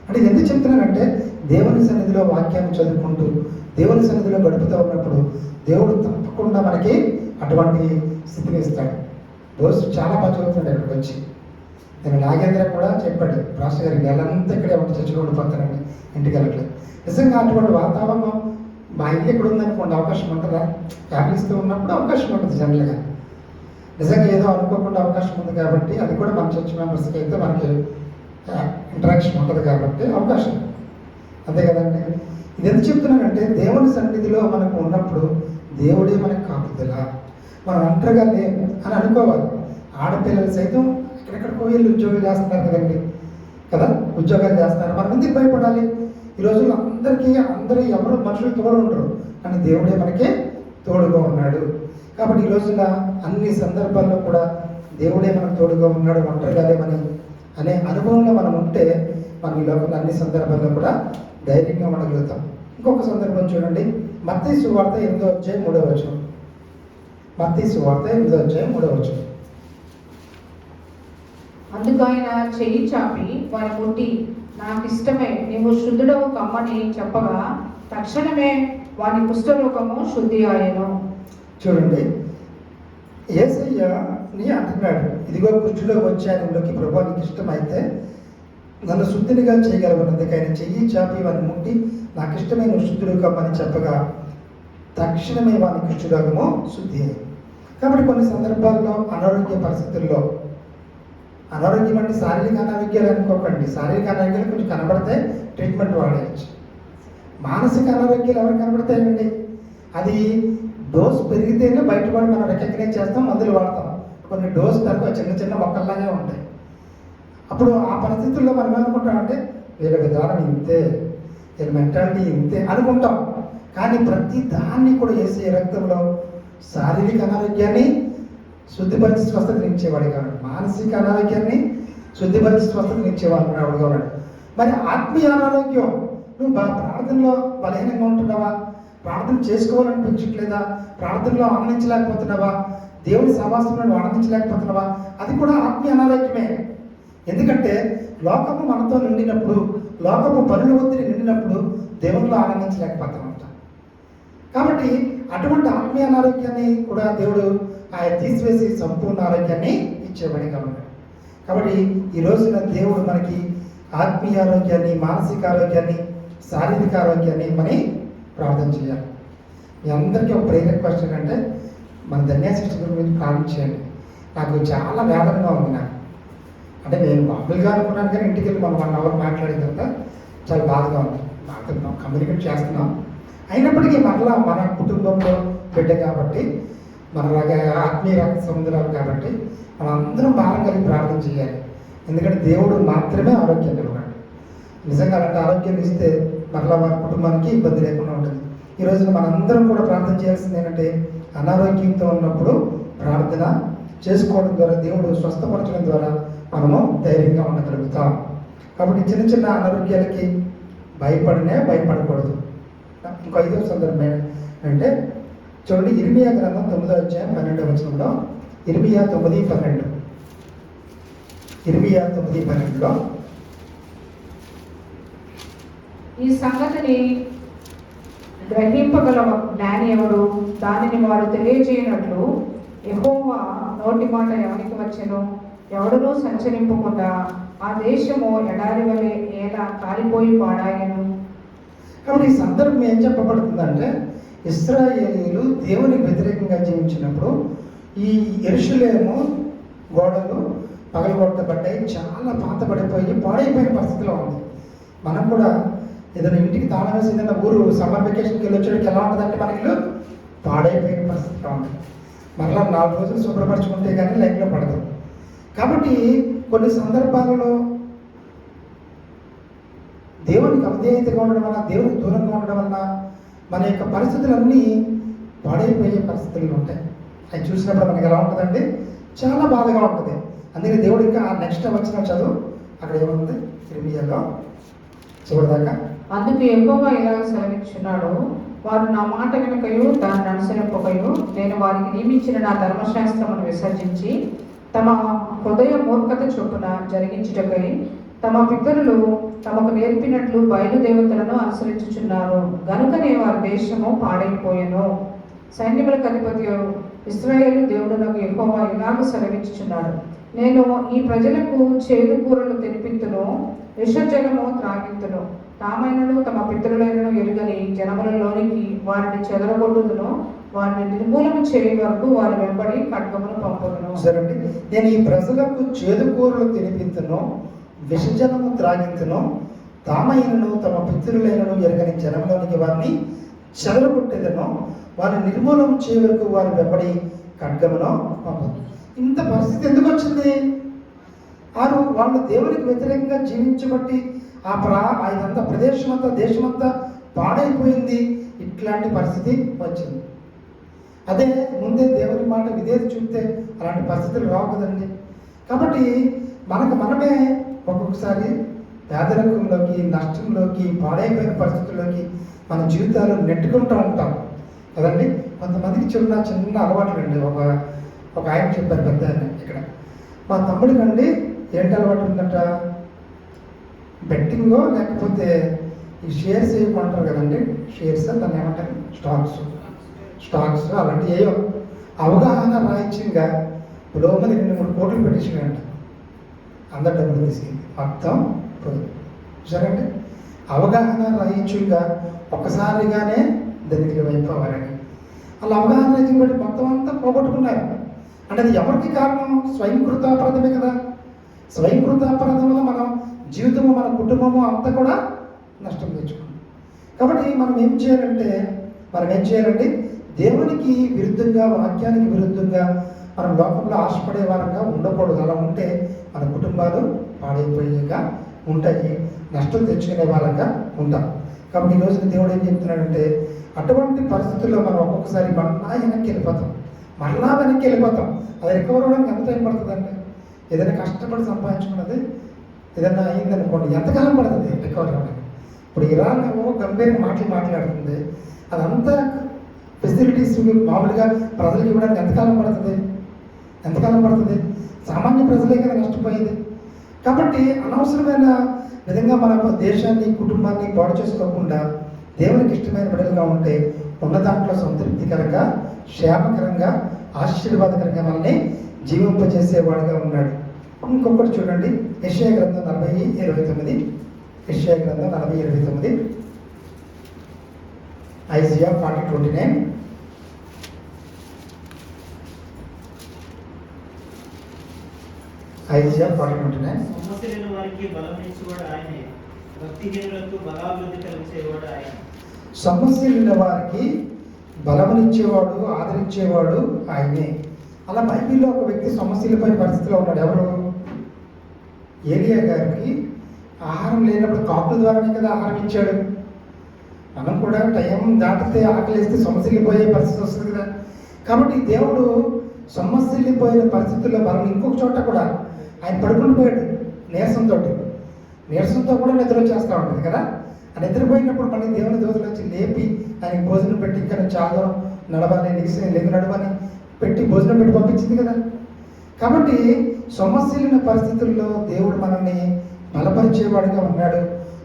అంటే ఎందుకు చెప్తున్నానంటే దేవుని సన్నిధిలో వాక్యాన్ని చదువుకుంటూ దేవుని సన్నిధిలో గడుపుతూ ఉన్నప్పుడు దేవుడు తప్పకుండా మనకి అటువంటి స్థితిని ఇస్తాడు. రోజు చాలా బాగా చదువుతున్నాడు. ఇక్కడికి వచ్చి నేను నాగేంద్ర కూడా చెప్పాడు, రాష్ట్ర గారికి నెలంతా ఇక్కడే ఉంటే చర్చలో ఉండిపోతానండి, ఇంటికి వెళ్ళట్లేదు. నిజంగా అటువంటి వాతావరణం మా ఇల్లు ఇక్కడ ఉందనుకోండి అవకాశం ఉంటుందా? ఫ్యామిలీస్తో ఉన్నప్పుడు అవకాశం ఉంటుంది జనరల్గా. నిజంగా ఏదో అనుకోకుండా అవకాశం ఉంది కాబట్టి అది కూడా మన చర్చ్ మెంబర్స్కి అయితే మనకి ఇంటరాక్షన్ ఉంటుంది కాబట్టి అవకాశం, అంతే కదండి. ఇది ఎందుకు చెప్తున్నానంటే దేవుని సన్నిధిలో మనకు ఉన్నప్పుడు దేవుడే మనకు కాపుదల, మనం ఒంటరిగా లేము అని అనుకోవాలి. ఆడపిల్లలు సైతం ఎక్కడెక్కడికో వెళ్ళి ఉద్యోగాలు చేస్తున్నారు కదండి, కదా, ఉద్యోగాలు చేస్తున్నారు. మనం ఎందుకు భయపడాలి? ఈ రోజుల్లో అందరూ ఎవరు మనుషులు తోడు ఉండరు, కానీ దేవుడే మనకి తోడుగా ఉన్నాడు. కాబట్టి ఈ రోజున అన్ని సందర్భాల్లో కూడా దేవుడే మనకు తోడుగా ఉన్నాడు, ఒంటరిగా లేమని అనే అనుభవంలో మనం ఉంటే మనం ఈ లోకంలో అన్ని సందర్భాల్లో కూడా ధైర్యంగా ఉండగలుగుతాం. ఇంకొక సందర్భం చూడండి, మత్తయి సువార్త 8వ అధ్యాయం 3వ వచనం. మత్తయి సువార్త 8వ అధ్యాయం 3వ వచనం. అందుకు ఆయన చెయ్యి చాపి వారి ముట్టి, నాకు ఇష్టమే, నీవు శుద్ధుడవు కమ్మని చెప్పగా తక్షణమే వాని కుష్ఠరోగము శుద్ధి ఆయను. చూడండి, యేసయ్యని అంటున్నాడు, ఇదిగో కుష్ఠులోకి వచ్చానులోకి ప్రభు నీకు ఇష్టమైతే నన్ను శుద్ధినిగా చేయగలవన్నందుకు ఆయన చెయ్యి చాపి వారిని ముట్టి నాకు ఇష్టమే నువ్వు శుద్ధుడు కమ్మని చెప్పగా తక్షణమే వాని కుష్ఠరోగము శుద్ధి అయ్యి. కాబట్టి కొన్ని సందర్భాల్లో అనారోగ్య పరిస్థితుల్లో, అనారోగ్యం అంటే శారీరక అనారోగ్యాలు అనుకోకండి, శారీరక అనారోగ్యాలు కొంచెం కనబడితే ట్రీట్మెంట్ వాడేయచ్చు. మానసిక అనారోగ్యాలు ఎవరు కనబడతాయండి? అది డోస్ పెరిగితేనే బయటపడి మనం రికగ్నైజ్ చేస్తాం, మందులు వాడతాం. కొన్ని డోస్ తక్కువ చిన్న చిన్న మొక్కల్లాగే ఉంటాయి. అప్పుడు ఆ పరిస్థితుల్లో మనం ఏమనుకుంటామంటే వీళ్ళ విధానం ఇంతే, వీళ్ళ మెంటాలిటీ ఇంతే అనుకుంటాం. కానీ ప్రతి దాన్ని కూడా వేసే రక్తంలో శారీరక అనారోగ్యాన్ని శుద్ధిపరిచి స్వస్థతనిచ్చేవాడు కాదు, మానసిక అనారోగ్యాన్ని శుద్ధిపరిచి స్వస్థతనిచ్చేవాడుగా ఉన్నాడు. మరి ఆత్మీయ అనారోగ్యం, నువ్వు ప్రార్థనలో బలహీనంగా ఉంటున్నావా, ప్రార్థన చేసుకోవాలనిపించట్లేదా, ప్రార్థనలో ఆనందించలేకపోతున్నావా, దేవుని సహవాసంలో ఆనందించలేకపోతున్నావా, అది కూడా ఆత్మీయ అనారోగ్యమే. ఎందుకంటే లోకము మనతో నిండినప్పుడు, లోకము పనుల ఒత్తిడి నిండినప్పుడు దేవునిలో ఆనందించలేకపోతామంట. కాబట్టి అటువంటి ఆత్మీయ అనారోగ్యాన్ని కూడా దేవుడు ఆయన తీసివేసి సంపూర్ణ ఆరోగ్యాన్ని ఇచ్చేవాడిగా ఉన్నాడు. కాబట్టి ఈ రోజున దేవుడు మనకి ఆత్మీయ ఆరోగ్యాన్ని, మానసిక ఆరోగ్యాన్ని, శారీరక ఆరోగ్యాన్ని మనం ప్రార్థన చేయాలి. మీ అందరికీ ఒక ప్రేయర్ రిక్వెస్ట్ ఏంటంటే మన ధన్యా సిస్టర్ గురించి ప్రార్థన చేయండి. నాకు చాలా వేదనగా ఉంది. నాకు అంటే నేను మామూలుగా అనుకున్నాను, కానీ ఇంటికి వెళ్ళి మనం 1 అవర్ మాట్లాడిన తర్వాత చాలా బాధగా ఉంది. మాట్లాడుతున్నాం, కమ్యూనికేట్ చేస్తున్నాం, అయినప్పటికీ మరలా మన కుటుంబంలో బిడ్డ కాబట్టి, మనలాగా ఆత్మీయ రక్త సముద్రాలు కాబట్టి మనం అందరం భారం కలిగి ప్రార్థన చేయాలి. ఎందుకంటే దేవుడు మాత్రమే ఆరోగ్యం ఇవ్వడు. నిజంగా అలాంటి ఆరోగ్యం ఇస్తే మరలా మన కుటుంబానికి ఇబ్బంది లేకుండా ఉంటుంది. ఈ రోజున మనందరం కూడా ప్రార్థన చేయాల్సింది ఏంటంటే అనారోగ్యంతో ఉన్నప్పుడు ప్రార్థన చేసుకోవడం ద్వారా, దేవుడు స్వస్థపరచడం ద్వారా మనము ధైర్యంగా ఉండగలుగుతాం. కాబట్టి చిన్న చిన్న అనారోగ్యాలకి భయపడకూడదు. ఇంకో 5వ సందర్భం అంటే చూడండి, ఇర్మియా గ్రంథం 9వ అధ్యాయం 12వ వచనంలో, ఇర్మియా 9:12, ఇర్మియా 9:12లో ఈ సంగతిని గ్రహింపగల జ్ఞాని ఎవడు, దానిని వాడు తెలియజేయనట్లు యెహోవా నోటి మాట ఎవరికి వచ్చెను, ఎవడునూ సంచరింపకుండా ఆ దేశము ఎడారి వలె ఎలా కాలిపోయి పాడాయను. కాబట్టి ఈ సందర్భం ఏం చెప్పబడుతుందంటే, ఇశ్రాయేలీయులు దేవునికి వ్యతిరేకంగా జీవించినప్పుడు ఈ యెరూషలేము గోడలు పగలగొట్టబడ్డాయి, చాలా పాతబడిపోయి పాడైపోయిన పరిస్థితిలో ఉంది. మనం కూడా ఏదైనా ఇంటికి తాళం వేసి ఏదైనా ఊరు సమ్మర్ వెకేషన్కి వెళ్ళి వచ్చేటికి ఎలా ఉంటుందంటే మన ఇల్లు పాడైపోయిన పరిస్థితిలో ఉంది. మరలా 4 రోజులు శుభ్రపరచుకుంటే కానీ లైఫ్లో పడదు. కాబట్టి కొన్ని సందర్భాలలో దేవునికి అవిధేయతగా ఉండడం వల్ల, దేవునికి దూరంగా ఉండడం వల్ల మన యొక్క పరిస్థితులన్నీ పాడైపోయే పరిస్థితులు ఉంటాయి. అవి చూసినప్పుడు మనకి ఎలా ఉంటుందండి, చాలా బాధగా ఉంటుంది. అందుకే దేవుడు ఇంకా నెక్స్ట్ వచ్చిన చదువు అక్కడ ఏముంది, ఇర్మియాలో చివరిదాకా. అందుకు యెహోవా ఇలా సెలవిచ్చున్నాడు, వారు నా మాట వెనుకయు దాన్ని అనుసరింపకయు నేను వారికి నియమించిన నా ధర్మశాస్త్రమును విసర్జించి తమ హృదయ మూర్ఖత చొప్పున జరిగించుటకై తమ పితరులు తమకు నేర్పినట్లు బయలుదేవతలను అనుసరించుచున్నారు. గనుకనే వారి దేశము పాడైపోయెను. సైన్యములకు అధిపతి ఇశ్రాయేలు దేవుడునకు యెహోవా ఇలాగ సెలవిచ్చుచున్నాడు, నేను ఈ ప్రజలకు చేదు కూరలు తినిపింతును, విషజలము త్రాగింతును. తామైనను తమ పితరులైనను ఎరుగని జనములలోనికి వారిని చెదరగొట్టుదును, వారిని నిర్మూలన చేయ వరకు వారి వెంబడి ఖడ్గమును పంపుదును. సరే, నేను ఈ ప్రజలకు చేదు కూరలు తినిపింతును, విషజలము త్రాగించును, తామైనను తమ పితరులైనను ఎరగని జనంలోనికి వారిని చెదరగొట్టేదను, వారిని నిర్మూలన చేయ వరకు వారి వెంబడి ఖడ్గమును పంపదు. ఇంత పరిస్థితి ఎందుకు వచ్చింది? వాళ్ళు దేవునికి వ్యతిరేకంగా జీవించబట్టి ఇదంతా ప్రదేశం అంతా, దేశమంతా పాడైపోయింది. ఇట్లాంటి పరిస్థితి వచ్చింది. అదే ముందే దేవుని మాట విధేయత చూపితే అలాంటి పరిస్థితులు రావు కదండి. కాబట్టి మనమే ఒక్కొక్కసారి పేదరికంలోకి, నష్టంలోకి, పాడైపోయిన పరిస్థితుల్లోకి మన జీవితాలు నెట్టుకుంటూ ఉంటాం కదండి. కొంతమందికి చిన్న అలవాట్లు అండి. ఒక ఆయన చెప్పారు, పెద్ద ఆయన ఇక్కడ, మా తమ్ముడికి అండి ఏంటి అలవాటు ఉందంట, బెట్టింగో లేకపోతే ఈ షేర్స్ ఏమంటారు కదండి, షేర్స్ దాన్ని ఏమంటారు, స్టాక్స్ అలాంటి ఏయో అవగాహన రాహిత్యంగా లోపలి 2-3 కోట్లు పెట్టించాడంట. అందరు డబ్బులు తీసుకెళ్ళి మొత్తం పోయింది. చూసారండి, అవగాహన రాహిత్యంగా ఒక్కసారిగానే దానికి అయిపోవాలని అలా అవగాహన రాహిత్యం బట్టి మొత్తం అంతా పోగొట్టుకున్నారు. అంటే అది ఎవరికి కారణం? స్వయంకృతాపరాధమే కదా. స్వయంకృతాపరాధం వల్ల మనం జీవితము, మన కుటుంబము అంతా కూడా నష్టం తెచ్చుకున్నాం. కాబట్టి మనం ఏం చేయాలంటే దేవునికి విరుద్ధంగా, వాక్యానికి విరుద్ధంగా మనం లోకంలో ఆశపడే వారంగా ఉండకూడదు. అలా ఉంటే మన కుటుంబాలు పాడైపోయేగా ఉంటాయి, నష్టం తెచ్చుకునే వారంగా ఉంటాం. కాబట్టి ఈరోజు దేవుడు ఏం చెప్తున్నాడంటే, అటువంటి పరిస్థితుల్లో మనం ఒక్కొక్కసారి మరలా వెనక్కి వెళ్ళిపోతాం. అది రికవర్ అవ్వడానికి ఎంత టైం పడుతుందండి? ఏదైనా కష్టపడి సంపాదించుకున్నది ఏదైనా అయిందనుకోండి, ఎంతకాలం పడుతుంది రికవర్ అవ్వడానికి? ఇప్పుడు ఇరాన్ గంభీర మాట్లాడుతుంది, అదంతా ఫెసిలిటీస్ మామూలుగా ప్రజలకు ఇవ్వడానికి ఎంతకాలం పడుతుంది? సామాన్య ప్రజలే కదా నష్టపోయేది. కాబట్టి అనవసరమైన విధంగా మన దేశాన్ని, కుటుంబాన్ని పాడు చేసుకోకుండా దేవునికి ఇష్టమైన బిడ్డలుగా ఉంటే ఉన్న దాంట్లో సంతృప్తికరంగా, క్షేమకరంగా, ఆశీర్వాదకరంగా మనల్ని జీవింపజేసేవాడుగా ఉన్నాడు. ఇంకొకటి చూడండి, యెషయా గ్రంథం 40:29. యెషయా గ్రంథం 40:29. ఐజియా 40:29. ఐజియా 40:29. సమస్యలను వారికి బలమిచ్చేవాడు ఆయనే, భక్తిహీనులకు బలాభివృద్ధి కలిగించేవాడు ఆయన. సమస్యలున్న వారికి బలమునిచ్చేవాడు, ఆదరించేవాడు ఆయనే. అలా బైబిల్లో ఒక వ్యక్తి సమస్యలపై పరిస్థితిలో ఉన్నాడు. ఎవరు? ఏలియా గారికి ఆహారం లేనప్పుడు కాకుల ద్వారానే కదా ఆహారం ఇచ్చాడు. మనం కూడా టైం దాటితే ఆకలిస్తే సమస్యలిపోయే పరిస్థితి వస్తుంది కదా. కాబట్టి దేవుడు సమస్యలిపోయిన పరిస్థితుల్లో మనం ఇంకొక చోట కూడా ఆయన పడుకుని పోయాడు నీరసంతో కూడా నిద్ర వచ్చేస్తూ ఉంటుంది కదా. ఆ నిద్రపోయినప్పుడు మళ్ళీ దేవుని దూతలు వచ్చి లేపి ఆయనకి భోజనం పెట్టి, ఇక్కడ చాలా నడవాలి, నడవని పెట్టి భోజనం పెట్టి పంపించింది కదా. కాబట్టి సమస్యలున్న పరిస్థితుల్లో దేవుడు మనల్ని బలపరిచేవాడుగా ఉన్నాడు,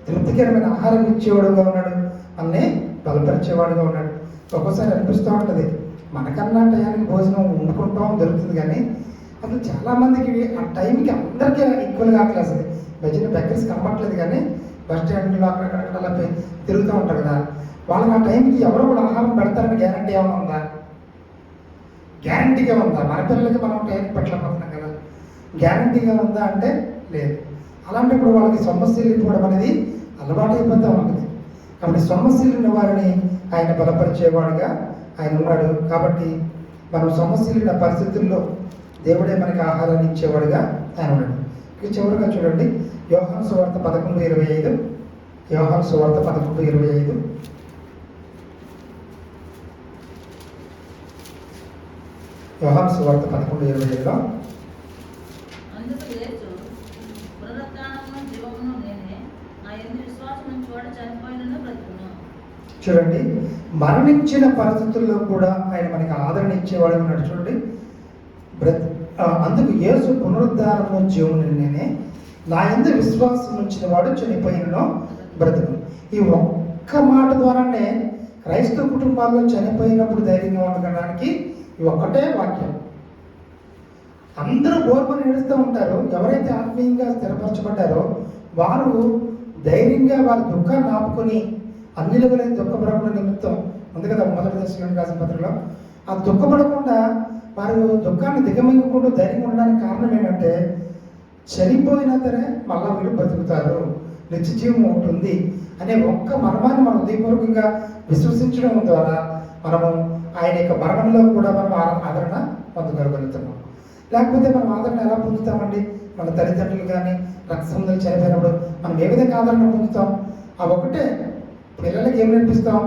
తృప్తికరమైన ఆహారం ఇచ్చేవాడుగా ఉన్నాడు, మనల్ని బలపరిచేవాడుగా ఉన్నాడు. ఒక్కోసారి అనిపిస్తూ ఉంటుంది, మనకన్నా టయానికి భోజనం వండుకుంటాం దొరుకుతుంది, కానీ అసలు చాలామందికి ఆ టైంకి అందరికీ ఈక్వల్గా ఆకలేస్తుంది. భజన బెక్కర్స్ కనబట్టలేదు, కానీ బస్ స్టాండ్లో అక్కడక్కడ అలా తిరుగుతూ ఉంటారు కదా, వాళ్ళకి ఆ టైంకి ఎవరో కూడా ఆహారం పెడతారని గ్యారంటీ ఏమైనా ఉందా? గ్యారంటీగా ఉందా? మన పిల్లలకి మనం టైంకి పెట్టలేకపోతున్నాం కదా, గ్యారంటీగా ఉందా అంటే లేదు. అలాంటప్పుడు వాళ్ళకి సమస్యలు ఇవ్వడం అనేది అలవాటు అయిపోతూ ఉంటుంది. కాబట్టి సమస్యలు ఉన్న వారిని ఆయన బలపరిచేవాడుగా ఆయన ఉన్నాడు. కాబట్టి మనం సమస్యలు ఉన్న పరిస్థితుల్లో దేవుడే మనకి ఆహారాన్ని ఇచ్చేవాడుగా ఆయన ఉన్నాడు. ఇక చివరిగా చూడండి, యోహాను సువార్త 11:25. యోహాను సువార్త 11:25. యోహాను సువార్త 11:25లో చూడండి, మరణించిన పరిస్థితుల్లో కూడా ఆయన మనకి ఆదరణ ఇచ్చేవాడు ఉన్నాడు. చూడండి, అందుకు యేసు పునరుద్ధారము జీవమును నేనే, నా యందు విశ్వాసం ఉంచిన వాడు చనిపోయినను బ్రతుకు. ఈ ఒక్క మాట ద్వారానే క్రైస్తవ కుటుంబాల్లో చనిపోయినప్పుడు ధైర్యంగా ఉండడానికి ఈ ఒక్కటే వాక్యం. అందరూ బోర్మని ఏడుస్తూ ఉంటారు. ఎవరైతే ఆత్మీయంగా స్థిరపరచబడ్డారో వారు ధైర్యంగా వారి దుఃఖాన్ని ఆపుకొని అన్ని లెవెలైన దుఃఖపడకుండా నిమిత్తం ఉంది కదా 1 దశలోని రాసిన పత్రికలో, ఆ దుఃఖపడకుండా వారు దుఃఖాన్ని దిగమింగుకుంటూ ధైర్యంగా ఉండడానికి కారణం ఏంటంటే, చనిపోయినా సరే మళ్ళా వీళ్ళు బ్రతుకుతారు, నిత్య జీవం ఒకటి ఉంది అనే ఒక్క మర్మాన్ని మనం హృదయపూర్వకంగా విశ్వసించడం ద్వారా మనము ఆయన యొక్క మరణంలో కూడా మనం ఆదరణ పొందగలుగుతున్నాం. లేకపోతే మనం ఆదరణ ఎలా పొందుతామండి? మన తల్లిదండ్రులు కానీ రక్త సంబంధాలు చనిపోయినప్పుడు మనం ఏ విధంగా ఆదరణ పొందుతాం? ఆ ఒకటే పిల్లలకి ఏం నేర్పిస్తాం?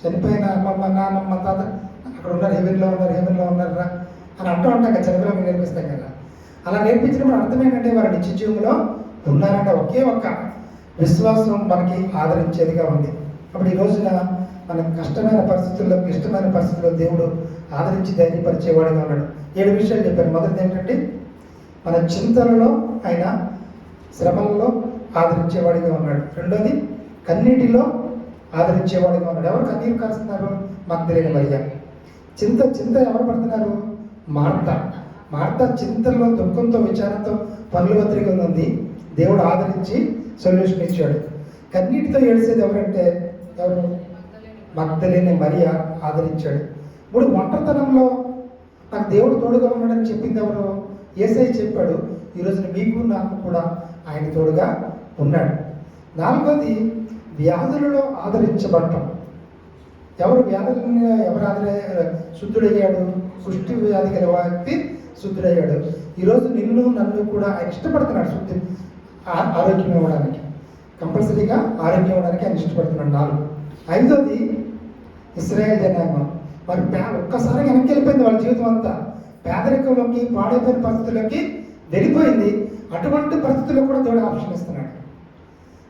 చనిపోయిన అమ్మమ్మ నాన్నమ్మ తాత అక్కడ ఉన్నారు, హెవెన్లో ఉన్నారా అని అంటూ ఉంటాం కదా, చనిపోయిన నేర్పిస్తాం కదా. అలా నేర్పించినప్పుడు అర్థం ఏంటంటే వారు నిత్య జీవంలో ఉన్నారనే ఒకే ఒక్క విశ్వాసం మనకి ఆదరించేదిగా ఉంది. అప్పుడు ఈ రోజున మన కష్టమైన పరిస్థితుల్లో, క్లిష్టమైన పరిస్థితుల్లో దేవుడు ఆదరించి ధైర్యపరిచేవాడుగా ఉన్నాడు. 7 విషయాలు చెప్పారు. మొదటిది ఏంటంటే మన చింతలలో ఆయన శ్రమలలో ఆదరించేవాడిగా ఉన్నాడు. రెండోది కన్నీటిలో ఆదరించేవాడిగా ఉన్నాడు. ఎవరు కన్నీరు కారుస్తున్నారు? మగ్దలేని మరియ. చింత ఎవరు పడుతున్నారు? మార్త చింతల్లో, దుఃఖంతో, విచారంతో పనులు ఒత్తిడిగా ఉంది. దేవుడు ఆదరించి సొల్యూషన్ ఇచ్చాడు. కన్నీటితో ఏడిసేది ఎవరంటే ఎవరు? మగ్దలేని మరియ ఆదరించాడు. ఇప్పుడు ఒంటరితనంలో నాకు దేవుడు తోడుగా ఉన్నాడని చెప్పింది ఎవరు? యేసయ్య చెప్పాడు, ఈరోజు మీకు నాకు కూడా ఆయన తోడుగా ఉన్నాడు. 4వది వ్యాధులలో ఆదరించబడటం. ఎవరు శుద్ధుడయ్యాడు? కుష్టి వ్యాధి గల వ్యక్తి శుద్ధుడయ్యాడు. ఈరోజు నిన్ను నన్ను కూడా ఆయన ఇష్టపడుతున్నాడు. శుద్ధి ఆరోగ్యం ఇవ్వడానికి, కంపల్సరీగా ఆరోగ్యం ఇవ్వడానికి ఆయన ఇష్టపడుతున్నాడు. 4. 5వది ఇశ్రాయేల్ జనాంగం. మరి ఒక్కసారి వెనక్కి వెళ్ళిపోయింది వాళ్ళ జీవితం అంతా. పేదరికంలోకి, పాడైపోయిన పరిస్థితుల్లోకి వెళ్ళిపోయింది. అటువంటి పరిస్థితుల్లో కూడా దేవుడు ఆప్షన్ ఇస్తున్నాడు.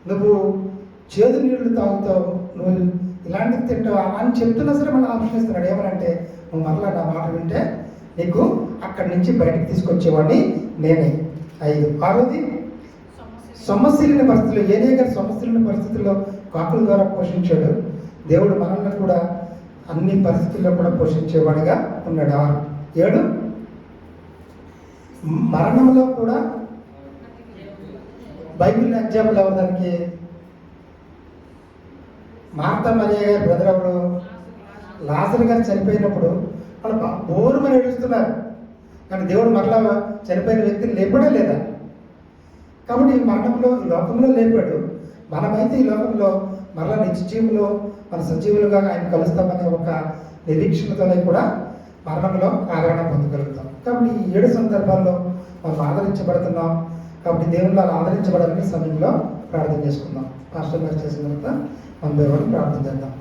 నువ్వు చేదు నీళ్లు తాగుతావు, నువ్వు ఇలాంటివి తింటావు అని చెప్తున్నా సరే మళ్ళీ ఆప్షన్ ఇస్తున్నాడు. ఏమనంటే నువ్వు మరలా నా మాట వింటే నీకు అక్కడి నుంచి బయటకు తీసుకొచ్చేవాడిని నేనే. 5. 6వది సొమ్మశీలిన పరిస్థితుల్లో, ఏదే గారి సొమ్మశీలిన పరిస్థితుల్లో కాకుల ద్వారా పోషించాడు. దేవుడు మనల్ని కూడా అన్ని పరిస్థితుల్లో కూడా పోషించేవాడిగా ఉన్నాడు. 6. 7 మరణంలో కూడా బైబిల్ ఎగ్జాంపుల్ ఎవరు దానికి? మార్తా మరియ గారి బ్రదర్ ఎవరు? లాజరు గారు చనిపోయినప్పుడు వాళ్ళు బోరుమని ఏడుస్తున్నారు, కానీ దేవుడు మరలా చనిపోయిన వ్యక్తిని లేపడే లేదా? కాబట్టి మరణంలో ఈ లోకంలో లేపాడు. మనమైతే ఈ లోకంలో మరలా నిత్య జీవులో మన సజీవులుగా ఆయన కలుస్తామనే ఒక నిరీక్షణతోనే కూడా మరణంలో ఆదరణ పొందగలుగుతాం. కాబట్టి ఈ 7 సందర్భాల్లో మనం ఆదరించబడుతున్నాం. కాబట్టి దేవుళ్ళు అలా ఆదరించబడాలని సమయంలో ప్రార్థన చేసుకుందాం. పాస్టర్ గారు చేసిన తర్వాత 1 by 1 ప్రార్థన చేద్దాం.